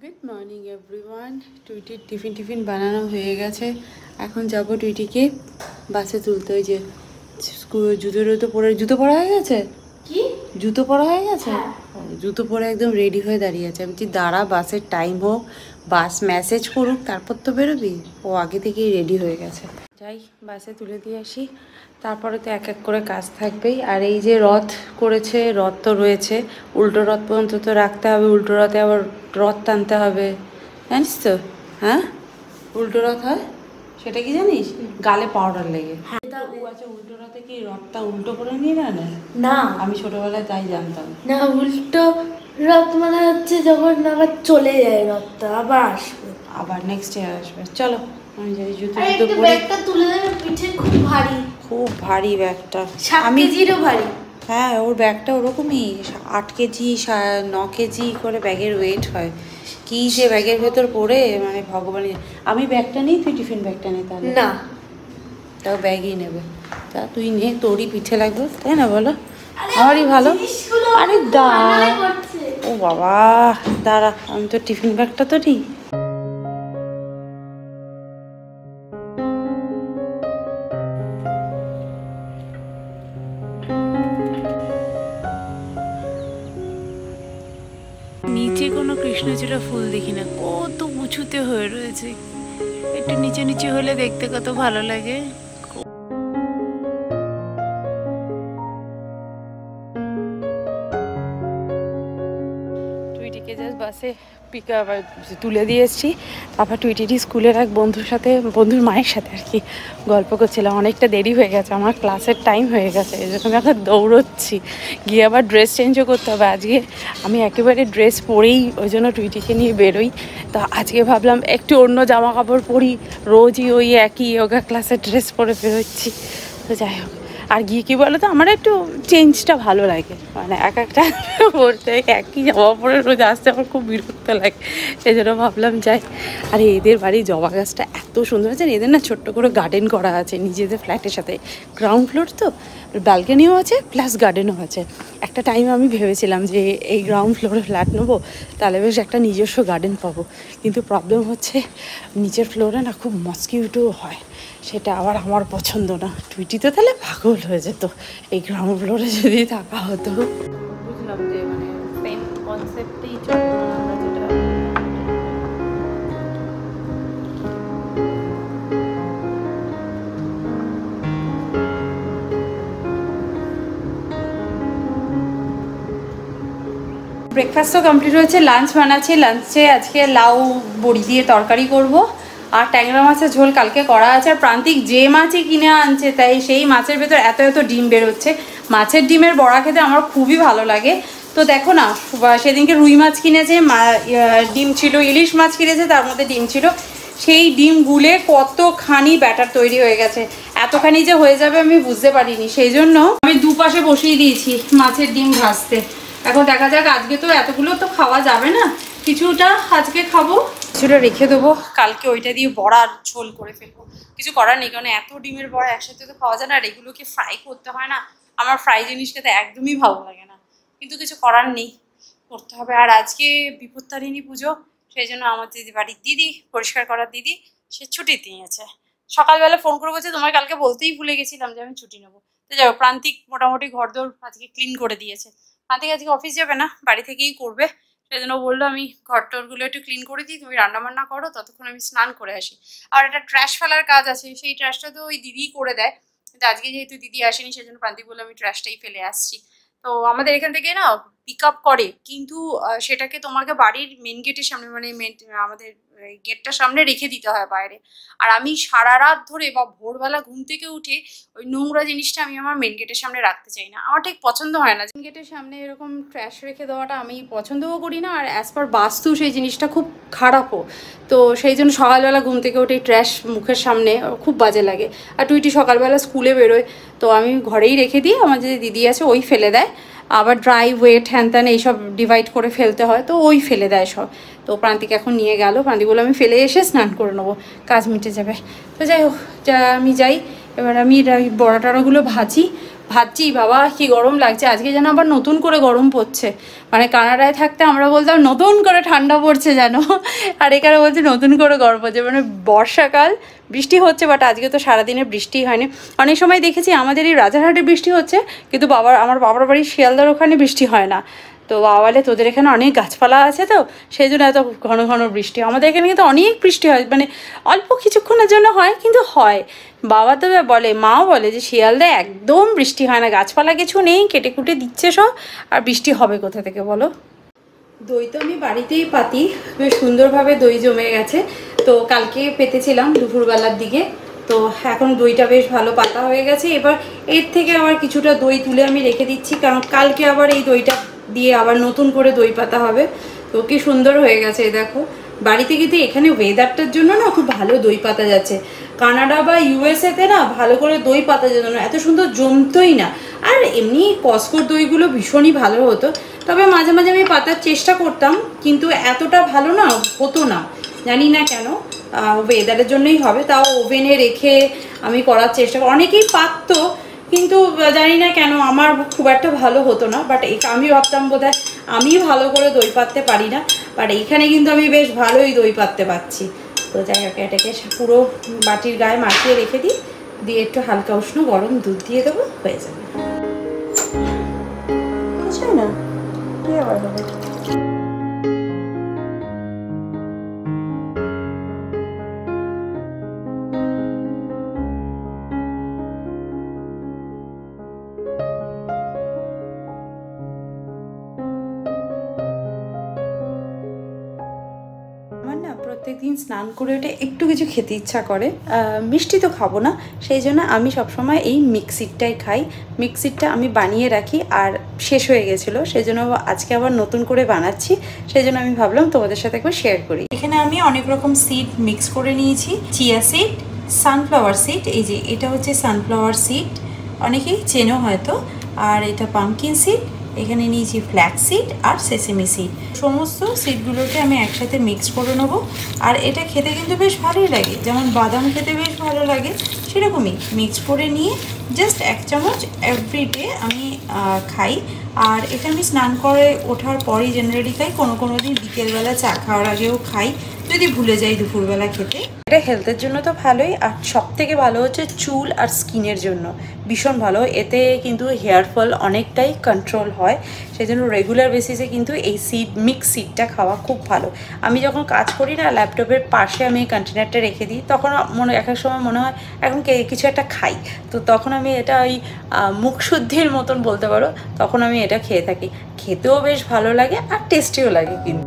Good morning everyone. টুইটির tiffin বানানো হয়ে গেছে। এখন যাব টুইটিকে বাসে তুলতে। ওই যে জুতো পরা হয়ে গেছে। কি জুতো পরা হয়ে গেছে? হ্যাঁ। জুতো পরে একদম রেডি হয়ে দাঁড়িয়ে আছে। আমি বলছি দাঁড়া, বাসের টাইম হোক, বাস মেসেজ করুক, তারপর তো বেরোবি। ও আগে থেকেই রেডি হয়ে গেছে। যাই বাসে তুলে দিয়ে আসি, তারপরে তো এক এক করে কাজ থাকবেই। আর এই যে রথ করেছে, রথ তো রয়েছে, উল্টো রথ পর্যন্ত তো রাখতে হবে। উল্টো রথে আবার রথ টানতে হবে, জানিস তো? হ্যাঁ, উল্টো রথ হয়, সেটা কি জানিস? গালে পাউডার লেগে। আচ্ছা, উল্টো রথে কি রথটা উল্টো করে নিয়ে না? না, আমি ছোটবেলায় তাই জানতাম। না, উল্টো রথ মানে হচ্ছে যখন আবার চলে যায় রথটা, আবার আসবে, আবার নেক্সট ইয়ার আসবে। চলো আমি যাই, জুতো আর জুতো একটু পরে। ব্যাগটা তুলে দেবে, পিঠে খুব ভারী, খুব ভারী ব্যাগটা। 7 কেজিরও ভারী। হ্যাঁ, ওর ব্যাগটা ওরকমই 8 কেজি 9 কেজি করে ব্যাগের ওয়েট হয়। কি যে ব্যাগের ভেতর পড়ে, মানে ভগবানের। আমি ব্যাগটা নিই, তুই টিফিন ব্যাগটা নে তাহলে। না, তাও ব্যাগই নেবে। তা তুই নে, তোরই পিঠে লাগবে, তাই না বলো? আমারই ভালো। আরে দাঁড়া, ও বাবা, দাঁড়া, আমি তো টিফিন ব্যাগটা তো নিই। নিচে কোনো কৃষ্ণচূড়া ফুল দেখি না, কত উঁচুতে হয়ে রয়েছে। একটু নিচে নিচে হলে দেখতে কত ভালো লাগে। টুইটিকে জাস্ট বাসে তুলে দিয়ে এসেছি। তারপর টুইটিটি স্কুলের এক বন্ধুর সাথে, বন্ধুর মায়ের সাথে আর কি গল্প করছিলাম। অনেকটা দেরি হয়ে গেছে, আমার ক্লাসের টাইম হয়ে গেছে, এই জন্য আমি এখন দৌড়চ্ছি। গিয়ে আবার ড্রেস চেঞ্জও করতে হবে। আজকে আমি একেবারে ড্রেস পরেই ওই জন্য টুইটিকে নিয়ে বেরোই। তো আজকে ভাবলাম একটু অন্য জামা কাপড় পরি, রোজই ওই একই যোগা ক্লাসের ড্রেস পরে বেরোচ্ছি। তো যাই হোক, আর গিয়ে কী বলো তো, আমার একটু চেঞ্জটা ভালো লাগে, মানে এক একটা পড়তে একই জামা পরে রোজ আসতে আমার খুব বিরক্ত লাগে। সেই জন্য ভাবলাম যাই। আর এদের বাড়ির জবা গাছটা এত সুন্দর আছে। এদের না ছোট্ট করে গার্ডেন করা আছে নিজেদের ফ্ল্যাটের সাথে। গ্রাউন্ড ফ্লোর তো, ব্যালকনিও আছে প্লাস গার্ডেনও আছে। একটা টাইমে আমি ভেবেছিলাম যে এই গ্রাউন্ড ফ্লোরে ফ্ল্যাট নেবো, তাহলে বেশ একটা নিজস্ব গার্ডেন পাবো। কিন্তু প্রবলেম হচ্ছে নিচের ফ্লোরে না খুব মস্কিউটো হয়, সেটা আবার আমার পছন্দ না। টুইটি তো তাহলে পাগল হয়ে যেত এই গ্রাউন্ড ফ্লোরে যদি থাকা হতো। বুঝলাম যে মানে সেম কনসেপ্টেই চলতো আমরা যেটা। ব্রেকফাস্টও কমপ্লিট হয়েছে, লাঞ্চ বানাচ্ছি। লাঞ্চে আজকে লাউ বড়ি দিয়ে তরকারি করব, আর ট্যাংরা মাছের ঝোল কালকে করা আছে। আর প্রান্তিক যে মাছই কিনে আনছে, তাই সেই মাছের ভেতর এত এত ডিম বেরোচ্ছে। মাছের ডিমের বড়া খেতে আমার খুবই ভালো লাগে। তো দেখো না, সেদিনকে রুই মাছ কিনেছে, ডিম ছিল, ইলিশ মাছ কিনেছে, তার মধ্যে ডিম ছিল। সেই ডিম গুলে কতখানি ব্যাটার তৈরি হয়ে গেছে। এতখানি যে হয়ে যাবে আমি বুঝতে পারিনি। সেই জন্য আমি দুপাশে বসিয়ে দিয়েছি মাছের ডিম ভাজতে। এখন দেখা যাক, আজকে তো এতগুলো তো খাওয়া যাবে না, কিছুটা আজকে খাবো, কিছুটা রেখে দেবো, কালকে ওইটা দিয়ে বড়ার ঝোল করে ফেলবো। কিছু করার নেই, কারণ এত ডিমের বড়া একসাথে তো খাওয়া যায় না। আর এগুলোকে ফ্রাই করতে হয় না, আমার ফ্রাই জিনিস খেতে একদমই ভালো লাগে না, কিন্তু কিছু করার নেই, করতে হবে। আর আজকে বিপত্তারিণী পুজো, সেই জন্য আমার বাড়ির দিদি, পরিষ্কার করার দিদি, সে ছুটি নিয়েছে। সকালবেলা ফোন করে বলছে তোমার কালকে বলতেই ভুলে গেছিলাম যে আমি ছুটি নেবো। তো যাও, প্রান্তিক মোটামুটি ঘরদোর আজকে ক্লিন করে দিয়েছে। প্রান্তিক আজকে অফিস যাবে না, বাড়ি থেকেই করবে। সেই জন্য বললো আমি ঘরটরগুলো একটু ক্লিন করে দিই, তুমি রান্নাবান্না করো, ততক্ষণ আমি স্নান করে আসি। আর একটা ট্র্যাশ ফেলার কাজ আছে, সেই ট্র্যাশটা তো ওই দিদিই করে দেয়, কিন্তু আজকে যেহেতু দিদি আসেনি, সেই জন্য প্রান্তিক বললো আমি ট্র্যাশটাই ফেলে আসছি। তো আমাদের এখান থেকে না পিক আপ করে, কিন্তু সেটাকে তোমাকে বাড়ির মেন গেটের সামনে, মানে আমাদের গেটটার সামনে রেখে দিতে হয় বাইরে। আর আমি সারা রাত ধরে বা ভোরবেলা ঘুম থেকে উঠে ওই নোংরা জিনিসটা আমি আমার মেন গেটের সামনে রাখতে চাই না, আমার ঠিক পছন্দ হয় না। মেন গেটের সামনে এরকম ট্র্যাশ রেখে দেওয়াটা আমি পছন্দও করি না, আর অ্যাজ পার বাস্তু সেই জিনিসটা খুব খারাপও। তো সেই জন্য সকালবেলা ঘুম থেকে উঠে ট্র্যাশ মুখের সামনে খুব বাজে লাগে। আর টুইটি সকালবেলা স্কুলে বেরোয়, তো আমি ঘরেই রেখে দিই, আমার যে দিদি আছে ওই ফেলে দেয়। আবার ড্রাই ওয়েট হ্যান ত্যান এইসব ডিভাইড করে ফেলতে হয়, তো ওই ফেলে দেয় সব। তো প্রান্তিক এখন নিয়ে গেল, প্রান্তিক বলে আমি ফেলে এসে স্নান করে নেবো, কাজ মিটে যাবে। তো যাই হোক, আমি যাই এবার। আমি বড়া টড়াগুলো ভাজি, ভাবছি বাবা কি গরম লাগছে, আজকে যেন আবার নতুন করে গরম পড়ছে। মানে কানাডায় থাকতে আমরা বলতাম নতুন করে ঠান্ডা পড়ছে যেন, আর এখানে বলছে নতুন করে গরম পড়ছে। মানে বর্ষাকাল, বৃষ্টি হচ্ছে, বাট আজকে তো সারাদিনে বৃষ্টি হয়নি। অনেক সময় দেখেছি আমাদের এই রাজারহাটে বৃষ্টি হচ্ছে, কিন্তু আমার বাবার বাড়ির শিয়ালদার ওখানে বৃষ্টি হয় না। তো বাবা বলে তোদের এখানে অনেক গাছপালা আছে, তো সেই জন্য এত ঘন ঘন বৃষ্টি। আমাদের এখানে কিন্তু অনেক বৃষ্টি হয়, মানে অল্প কিছুক্ষণের জন্য হয়, কিন্তু হয়। বাবা তো বলে, মাও বলে যে শিয়ালদায় একদম বৃষ্টি হয় না, গাছপালা কিছু নেই, কেটে কুটে দিচ্ছে সব, আর বৃষ্টি হবে কোথা থেকে বলো। দই তো আমি বাড়িতেই পাতি, বেশ সুন্দরভাবে দই জমে গেছে। তো কালকে পেতেছিলাম দুপুরবেলার দিকে, তো এখন দইটা বেশ ভালো পাতা হয়ে গেছে। এবার এর থেকে আবার কিছুটা দই তুলে আমি রেখে দিচ্ছি, কারণ কালকে আবার এই দইটা দিয়ে আবার নতুন করে দই পাতা হবে। তো কি সুন্দর হয়ে গেছে দেখো। বাড়িতে কিন্তু এখানে ওয়েদারটার জন্য না খুব ভালো দই পাতা যাচ্ছে। কানাডা বা ইউএসএতে না ভালো করে দই পাতা যেত না, এত সুন্দর জমতোই না। আর এমনি কস্কোর দইগুলো ভীষণই ভালো হতো, তবে মাঝে মাঝে আমি পাতার চেষ্টা করতাম, কিন্তু এতটা ভালো না হতো না, জানি না কেন। ওয়েদারের জন্যই হবে। তাও ওভেনে রেখে আমি করার চেষ্টা করি, অনেকেই পাততো, কিন্তু জানি না কেন আমার খুব একটা ভালো হতো না। বাট আমি ভাবতাম বোধহয় আমি ভালো করে দই পাততে পারি না, বাট এইখানে কিন্তু আমি বেশ ভালোই দই পাততে পারছি। তো যাই হোক, এটাকে পুরো বাটির গায়ে মাখিয়ে রেখে দিই, দিয়ে একটু হালকা উষ্ণ গরম দুধ দিয়ে দেবো, হয়ে যাবে। বুঝলি না কি আবার হবে। প্রত্যেকদিন স্নান করে ওঠে একটু কিছু খেতে ইচ্ছা করে, মিষ্টি তো খাবো না, সেই জন্য আমি সবসময় এই মিক্সিটটাই খাই। মিক্সিটটা আমি বানিয়ে রাখি, আর শেষ হয়ে গেছিলো, সেই জন্য আজকে আবার নতুন করে বানাচ্ছি। সেই জন্য আমি ভাবলাম তোমাদের সাথে একবার শেয়ার করি। এখানে আমি অনেক রকম সিড মিক্স করে নিয়েছি। চিয়া সিড, সানফ্লাওয়ার সিড, এই যে এটা হচ্ছে সানফ্লাওয়ার সিড, অনেকেই চেনো হয়তো। আর এটা পামকিন সিড, এখানে নিয়েছি ফ্ল্যাক্স সিড আর সেসেমি সিড। সমস্ত সিডগুলোকে আমি একসাথে মিক্স করে নেবো। আর এটা খেতে কিন্তু বেশ ভালোই লাগে, যেমন বাদাম খেতে বেশ ভালো লাগে সেরকমই মিক্স করে নিয়ে জাস্ট 1 চামচ এভরিডে আমি খাই। আর এটা আমি স্নান করে ওঠার পরেই জেনারেলি খাই, কোনো দিন বিকেলবেলা চা খাওয়ার আগেও খাই, যদি ভুলে যাই দুপুরবেলা খেতে। এটা হেলথের জন্য তো ভালোই, আর সব থেকে ভালো হচ্ছে চুল আর স্কিনের জন্য ভীষণ ভালো। এতে কিন্তু হেয়ার ফল অনেকটাই কন্ট্রোল হয়, সেই জন্য রেগুলার বেসিসে কিন্তু এই মিক্স সিডটা খাওয়া খুব ভালো। আমি যখন কাজ করি না, ল্যাপটপের পাশে আমি এই কন্টেনারটা রেখে দিই, তখন এক এক সময় মনে হয় এখন কিছু একটা খাই, তো তখন আমি এটা ওই মুখ শুদ্ধির মতন বলতে পারো, তখন আমি এটা খেয়ে থাকি। খেতেও বেশ ভালো লাগে আর টেস্টিও লাগে কিন্তু।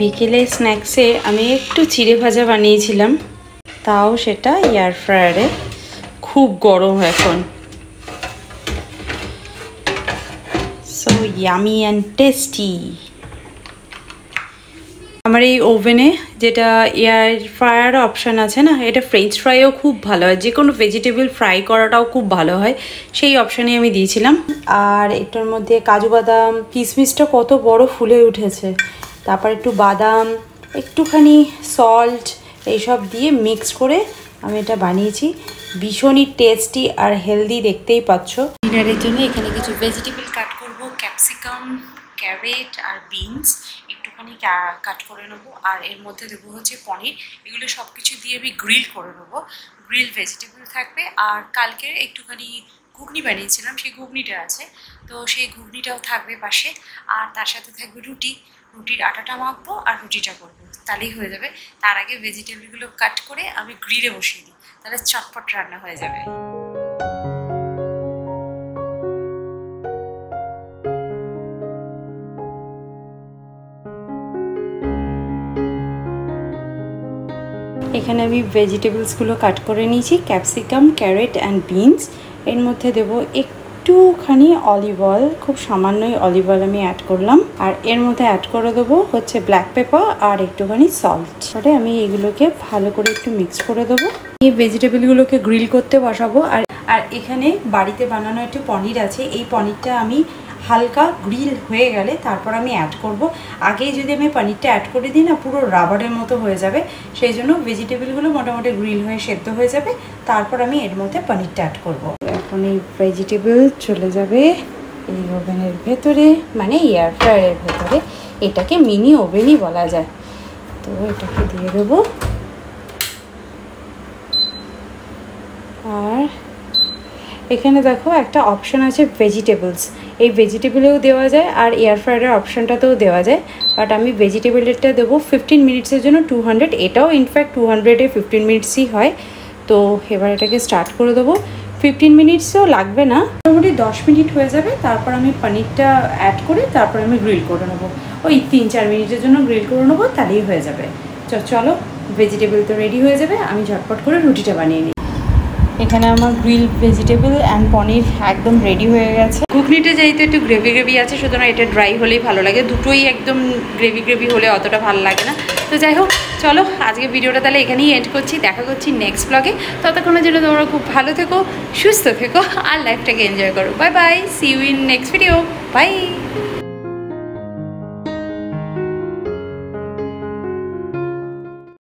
বিকেলে স্ন্যাক্সে আমি একটু চিড়ে ভাজা বানিয়েছিলাম, তাও সেটা এয়ার ফ্রায়ারে। খুব গরম এখন, সো ইয়ামি অ্যান্ড টেস্টি। আমার এই ওভেনে যেটা এয়ার ফ্রায়ার অপশান আছে না, এটা ফ্রেঞ্চ ফ্রাইও খুব ভালো হয়, যে কোনো ভেজিটেবল ফ্রাই করাটাও খুব ভালো হয়, সেই অপশানে আমি দিয়েছিলাম। আর এটার মধ্যে কাজু বাদাম, কিশমিশটা কত বড় ফুলে উঠেছে, তারপর একটু বাদাম, একটুখানি সল্ট, এইসব দিয়ে মিক্স করে আমি এটা বানিয়েছি। ভীষণই টেস্টি আর হেলদি, দেখতেই পাচ্ছ। ডিনারের জন্য এখানে কিছু ভেজিটেবল কাট করব, ক্যাপসিকাম, ক্যারেট আর বিনস একটুখানি কাট করে নেবো। আর এর মধ্যে দেবো হচ্ছে পনির। এগুলো সব কিছু দিয়ে আমি গ্রিল করে নেবো, গ্রিল ভেজিটেবল থাকবে। আর কালকে একটুখানি ঘুগনি বানিয়েছিলাম, সেই ঘুগনিটা আছে, তো সেই ঘুগনিটাও থাকবে পাশে। আর তার সাথে থাকবে রুটি, রুটির আটাটা মাখবো আর রুটিটা করবো, তাহলেই হয়ে যাবে। তার আগে ভেজিটেবলগুলো কাট করে আমি গ্রিলে বসিয়ে দিই, তাহলে চটপট রান্না হয়ে যাবে। এখানে আমি ভেজিটেবলসগুলো কাট করে নিয়েছি, ক্যাপসিকাম, ক্যারেট অ্যান্ড বিনস। এর মধ্যে দেবো একটুখানি অলিভ অয়েল, খুব সামান্যই অলিভ অয়েল আমি অ্যাড করলাম। আর এর মধ্যে অ্যাড করে দেবো হচ্ছে ব্ল্যাক পেপার আর একটুখানি সল্ট। পরে আমি এগুলোকে ভালো করে একটু মিক্স করে দেবো। এই ভেজিটেবলগুলোকে গ্রিল করতে বসাবো। আর এখানে বাড়িতে বানানো একটু পনির আছে, এই পনিরটা আমি হালকা গ্রিল হয়ে গেলে তারপর আমি অ্যাড করব। আগেই যদি আমি পনিরটা অ্যাড করে দিই না, পুরো রাবারের মতো হয়ে যাবে। সেই জন্য ভেজিটেবলগুলো মোটামুটি গ্রিল হয়ে সেদ্ধ হয়ে যাবে, তারপর আমি এর মধ্যে পনিরটা অ্যাড করব। এখন এই ভেজিটেবল চলে যাবে এই ওভেনের ভেতরে, মানে এয়ার ফ্রায়ারের ভেতরে। এটাকে মিনি ওভেনই বলা যায়। তো এটাকে দিয়ে দেবো। আর এখানে দেখো একটা অপশান আছে ভেজিটেবলস, এই ভেজিটেবলেও দেওয়া যায় আর এয়ার ফ্রায়ারের অপশানটাতেও দেওয়া যায়। বাট আমি ভেজিটেবলেরটা দেবো 15 মিনিটসের জন্য 200। এটাও ইনফ্যাক্ট 200-এ 15 মিনিটসই হয়। তো এবার এটাকে স্টার্ট করে দেবো। 15 মিনিটসও লাগবে না, মোটামুটি 10 মিনিট হয়ে যাবে। তারপর আমি পনিরটা অ্যাড করে তারপর আমি গ্রিল করে নেবো। ওই 3-4 মিনিটের জন্য গ্রিল করে নেবো, তাহলেই হয়ে যাবে। চলো, ভেজিটেবল তো রেডি হয়ে যাবে, আমি ঝটপট করে রুটিটা বানিয়ে নিই। এখানে আমার গ্রিল ভেজিটেবল অ্যান্ড পনির একদম রেডি হয়ে গেছে। ঘুগনিটা যেহেতু একটু গ্রেভি গ্রেভি আছে, সুতরাং এটা ড্রাই হলেই ভালো লাগে। দুটোই একদম গ্রেভি গ্রেভি হলে অতটা ভালো লাগে না। তো যাই হোক, চলো আজকে ভিডিওটা তাহলে এখানেই এন্ড করছি। দেখা করছি নেক্সট ব্লগে। ততক্ষণের জন্য তোমরা খুব ভালো থেকো, সুস্থ থেকো আর লাইফটাকে এনজয় করো। Bye bye, see you in next video. By.